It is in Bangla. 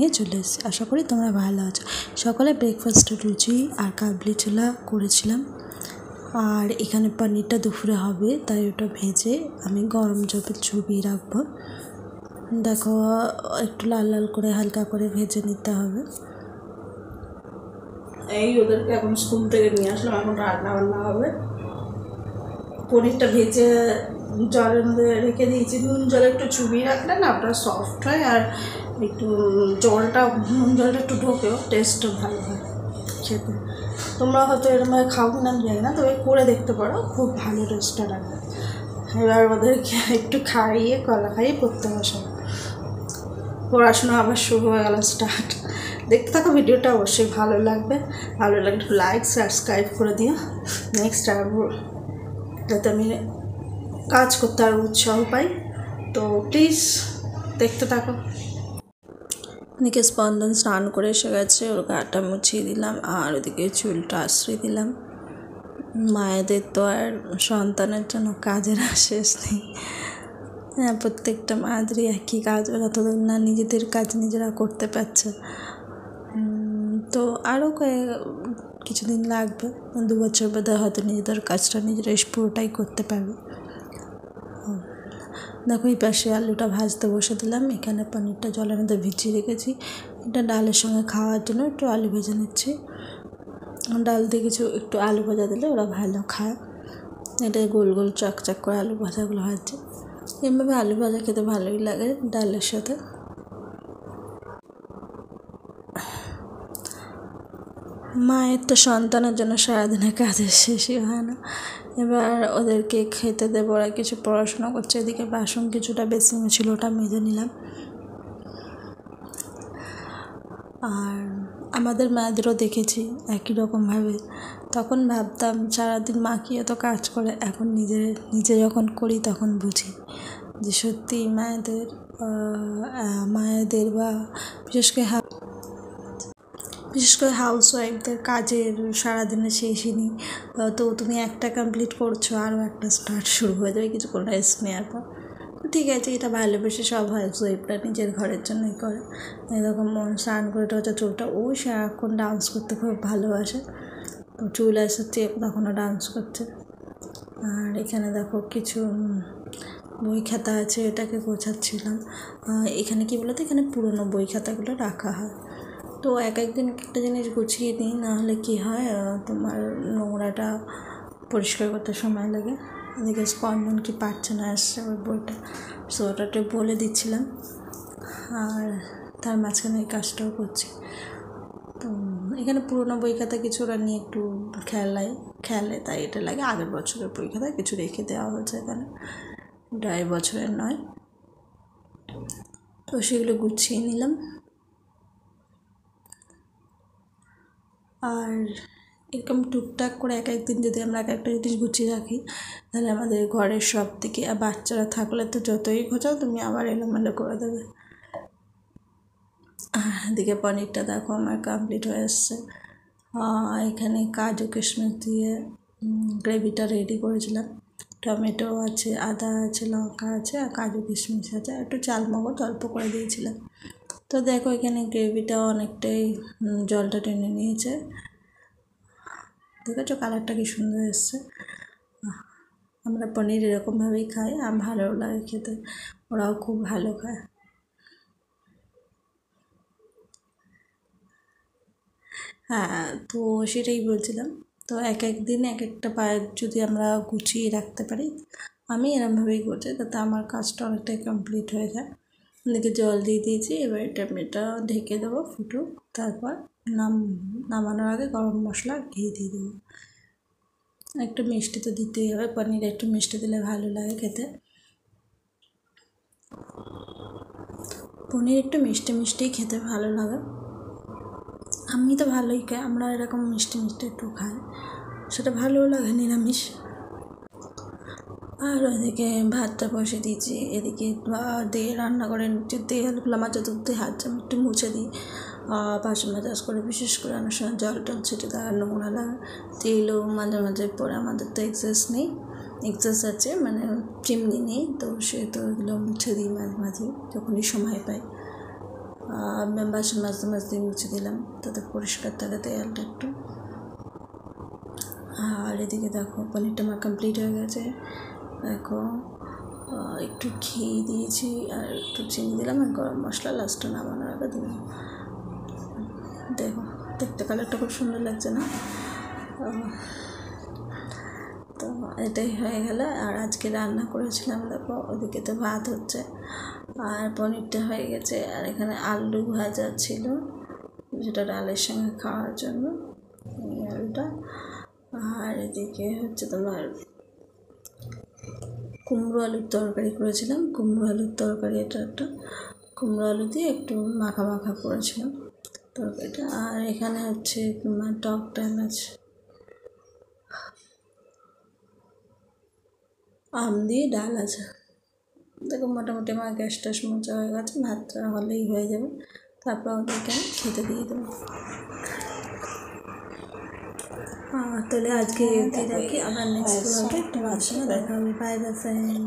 নিয়ে চলে এসেছি। আশা করি তোমরা ভালো আছো। সকালে ব্রেকফাস্টে লুচি আর কাবলি ছোলা করেছিলাম। আর এখানে পনিরটা দুপুরে হবে, তাই ওটা ভেজে আমি গরম জলে চুবিয়ে রাখবো। দেখো একটু লাল লাল করে হালকা করে ভেজে নিতে হবে। এই ওদেরকে এখন স্কুল থেকে নিয়ে আসলাম, এখন রান্না বান্না হবে। পনিরটা ভেজে জলের মধ্যে রেখে দিয়েছি, নুন জলে একটু চুবিয়ে রাখলে না ওটা সফট হয়, আর একটু নুন জলটা একটু ঢোকেও, টেস্টও ভালো হয় খেতে। তোমরা হয়তো এরকমভাবে খাও কিনা আমি জানি না, তবে করে দেখতে পারো, খুব ভালো টেস্টটা লাগে। এবার ওদেরকে একটু খাইয়ে কলা খাইয়ে পড়তে বসে, পড়াশোনা আবার শুরু হয়ে গেল স্টার্ট। দেখতে থাকো ভিডিওটা, অবশ্যই ভালো লাগবে। ভালো লাগলে একটু লাইক সাবস্ক্রাইব করে দিও। নেক্সট আর যাতে আমি কাজ করতে আরও উৎসাহ পাই, তো প্লিজ দেখতে থাকো। এদিকে স্পন্দন স্নান করে এসে গেছে, ওর গাটা মুছিয়ে দিলাম, আর ওদিকে চুলটা আশ্রয় দিলাম। মায়েদের তো আর সন্তানের জন্য কাজের শেষ নেই। হ্যাঁ, প্রত্যেকটা মায়েদেরই একই কাজ, যতদিন না নিজেদের কাজ নিজেরা করতে পারছে। তো আরও কিছুদিন লাগবে, 2 বছর বাদে হয়তো নিজেদের কাজটা নিজেরাই পুরোটাই করতে পারবে। দেখো এই পাশে আলুটা ভাজতে বসে দিলাম। এখানে পনিরটা জলের মধ্যে ভিজিয়ে রেখেছি, এটা ডালের সঙ্গে খাওয়ার জন্য একটু আলু ভেজে নিচ্ছি। ডাল দিয়ে কিছু একটু আলু ভাজা দিলে ওরা ভালো খায়। এটা গোল গোল চকচক করে আলু ভাজাগুলো ভাজছে। এভাবে আলু ভাজা খেতে ভালোই লাগে ডালের সাথে। মায়ের তো সন্তানের জন্য সারাদিনের কাজের শেষই হয় না। এবার ওদেরকে খেতে দেবো, ওরা কিছু পড়াশোনা করছে। এদিকে বাসন কিছুটা বেশি ছিল, ওটা মেজে নিলাম। আর আমাদের মায়েদেরও দেখেছি একই রকমভাবে। তখন ভাবতাম সারাদিন মা কি এত কাজ করে, এখন নিজে যখন করি তখন বুঝি যে সত্যি মায়েদের বা বিশেষ করে হাউসওয়াইফদের কাজের সারাদিনের শেষই নেই। তো তুমি একটা কমপ্লিট করছো, আরও একটা স্টার্ট শুরু হয়ে যাবে কিছুক্ষণ রেস্ট নেওয়ার পর। ঠিক আছে, এটা ভালোবেসে সব হাউসওয়াইফরা নিজের ঘরের জন্যই করে। এরকম স্নান করে টোচা চুলটা, ও সারাক্ষণ ডান্স করতে খুব ভালোবাসে, তো চুল এসেছে তখনও ডান্স করছে। আর এখানে দেখো কিছু বই খাতা আছে, এটাকে গোছাচ্ছিলাম। এখানে কি বলতো, এখানে পুরোনো বই খাতাগুলো রাখা হয়। তো একদিন একটা জিনিস গুছিয়ে নিই, নাহলে কী হয় তোমার নোংরাটা পরিষ্কার করতে সময় লাগে। এদিকে স্পন্দন কি পারছে না, আসছে ওই বইটা, সো ওটাতে বলে দিচ্ছিলাম, আর তার মাঝখানে এই কাজটাও করছি। তো এখানে পুরোনো বই খাতা কিছু ওরা নিয়ে একটু খেলে, তাই এটা লাগে। আগের বছরের বই খাতা কিছু রেখে দেওয়া হয়েছে এখানে, এটা এই বছরের নয়। তো সেগুলো গুছিয়ে নিলাম। আর এরকম টুকটাক করে একদিন যদি আমরা একটা জিনিস গুছিয়ে রাখি, তাহলে আমাদের ঘরের সব থেকে, আর বাচ্চারা থাকলে তো যতই গোছাও তুমি আবার এলোমেলো করে দেবে। এদিকে পনিরটা দেখো আমার কমপ্লিট হয়ে এসছে। এখানে কাজু কিশমিশ দিয়ে গ্রেভিটা রেডি করেছিলাম। টমেটো আছে, আদা আছে, লঙ্কা আছে, আর কাজু কিশমিশ আছে, একটু চালমগজ অল্প করে দিয়েছিলাম। তো দেখো এখানে গ্রেভিটাও অনেকটাই জলটা টেনে নিয়েছে, দেখেছো কালারটা কি সুন্দর এসছে। আমরা পনির এরকমভাবেই খাই, আর ভালো লাগে খেতে, ওরাও খুব ভালো খায়। হ্যাঁ, তো সেটাই বলছিলাম। তো একদিন একটা পায়ের যদি আমরা গুছিয়ে রাখতে পারি, আমি এরমভাবেই করছি, তাতে আমার কাজটা অনেকটাই কমপ্লিট হয়ে যায়। এদিকে জল দিয়ে দিয়েছি, এবার এটা ঢেকে দেবো ফুটুক, তারপর নামানোর আগে গরম মশলা ঘি দিয়ে দেবো। একটু মিষ্টি তো দিতেই হবে, পনিরে একটু মিষ্টি দিলে ভালো লাগে খেতে। পনির একটু মিষ্টি মিষ্টিই খেতে ভালো লাগে। আমি তো ভালোই খাই, আমরা এরকম মিষ্টি মিষ্টি একটু খাই, সেটা ভালোও লাগে নিরামিষ। আর ওদিকে ভাতটা বসে দিয়েছি, এদিকে দিয়ে রান্না করে নিচ্ছি। তেলগুলো আমার চতুর্থে হাত আমি একটু মুছে দিই, বাসন মাজাজ করে, বিশেষ করে অনেক সময় জল টল ছেটে দেওয়া নোংরা লাগে, তেলও মাঝে মাঝে পরে। আমাদের তো এক্সেস আছে, মানে চিমনি নেই, তো সে তো এগুলো মুছে দিই মাঝে মাঝে যখনই সময় পাই। বাসন মাঝে মাঝে মুছে দিলাম, তাতে পরিষ্কার থাকে তেলটা একটু। আর এদিকে দেখো পনিরটা আমার কমপ্লিট হয়ে গেছে। দেখো একটু ঘি দিয়েছি আর একটু চিনি দিলাম আর গরম মশলা লাস্টে নামানোর আগে দিলাম। দেখো দেখতে কালারটা খুব সুন্দর লাগছে না? তো এটাই হয়ে গেল। আর আজকে রান্না করেছিলাম, দেখো ওদিকে তো ভাত হচ্ছে আর পনিরটা হয়ে গেছে। আর এখানে আলু ভাজা ছিল, যেটা ডালের সঙ্গে খাওয়ার জন্য, এই আলুটা। আর এদিকে হচ্ছে তোমার কুমড়ো আলুর তরকারি করেছিলাম। কুমড়ো আলুর তরকারি, এটা একটা কুমড়ো আলু দিয়ে একটু মাখা মাখা করেছিলাম তরকারিটা। আর এখানে হচ্ছে তোমার টক ডাল আছে, আম দিয়ে ডাল আছে। দেখো মোটামুটি আমার গ্যাস ট্যাস মোচা হয়ে গেছে, ভাতটা হলেই হয়ে যাবে। তারপর ওদেরকে আমি খেতে দিয়ে দেবো। তাহলে আজকে রাখি, আবার নেক্সট ব্লগে একটা মাঝে দেখা হবে। Bye bye friend.